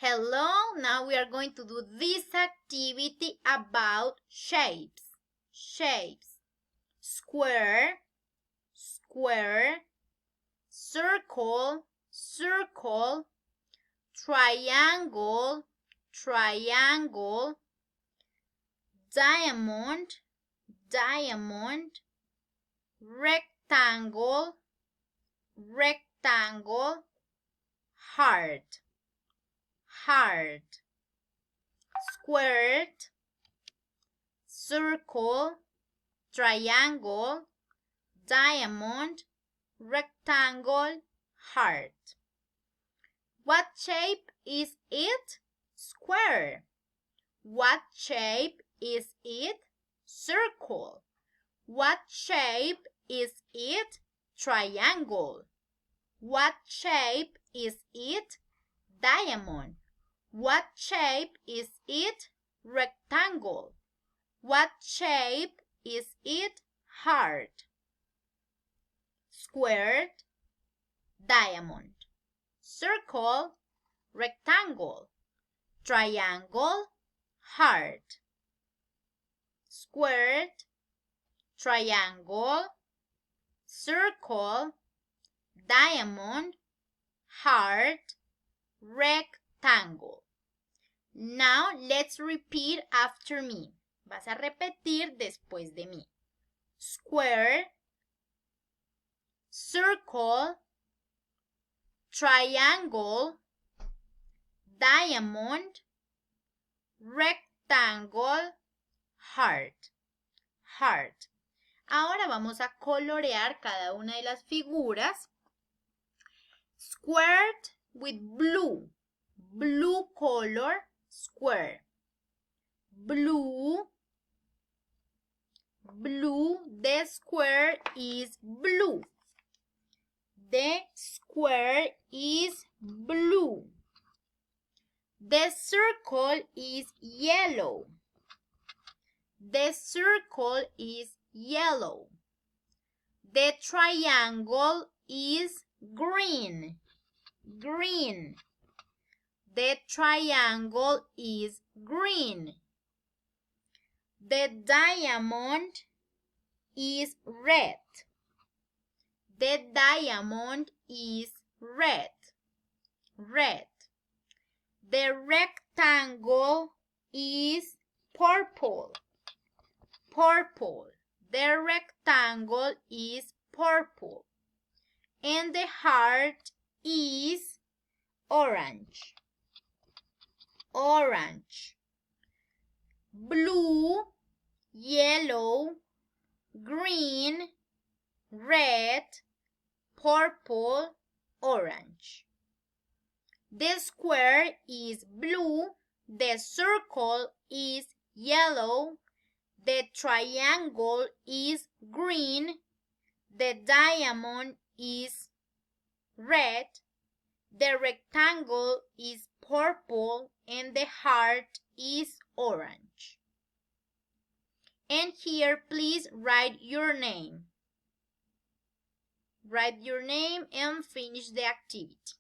Hello, now we are going to do this activity about shapes. Shapes. Square, square, circle, circle, triangle, triangle, diamond, diamond, rectangle, rectangle, heart, heart, squared, circle, triangle, diamond, rectangle, heart. What shape is it? Square. What shape is it? Circle. What shape is it? Triangle. What shape is it? Diamond. What shape is it? Rectangle. What shape is it? Heart. Squared, diamond. Circle, rectangle. Triangle, heart. Squared, triangle, circle, diamond, heart, rectangle. Now let's repeat after me. Vas a repetir después de mí. Square, circle, triangle, diamond, rectangle, heart, heart. Ahora vamos a colorear cada una de las figuras. Squared with blue, blue color, square. Blue, blue, the square is blue. The square is blue. The circle is yellow. The circle is yellow. The triangle is green. Green. The triangle is green. The diamond is red. The diamond is red. Red. The rectangle is purple. Purple. The rectangle is purple. And the heart is orange. Orange. Blue, yellow, green, red, purple, orange. The square is blue, the circle is yellow, the triangle is green, the diamond is red, the rectangle is purple, and the heart is orange. And here, please write your name. Write your name and finish the activity.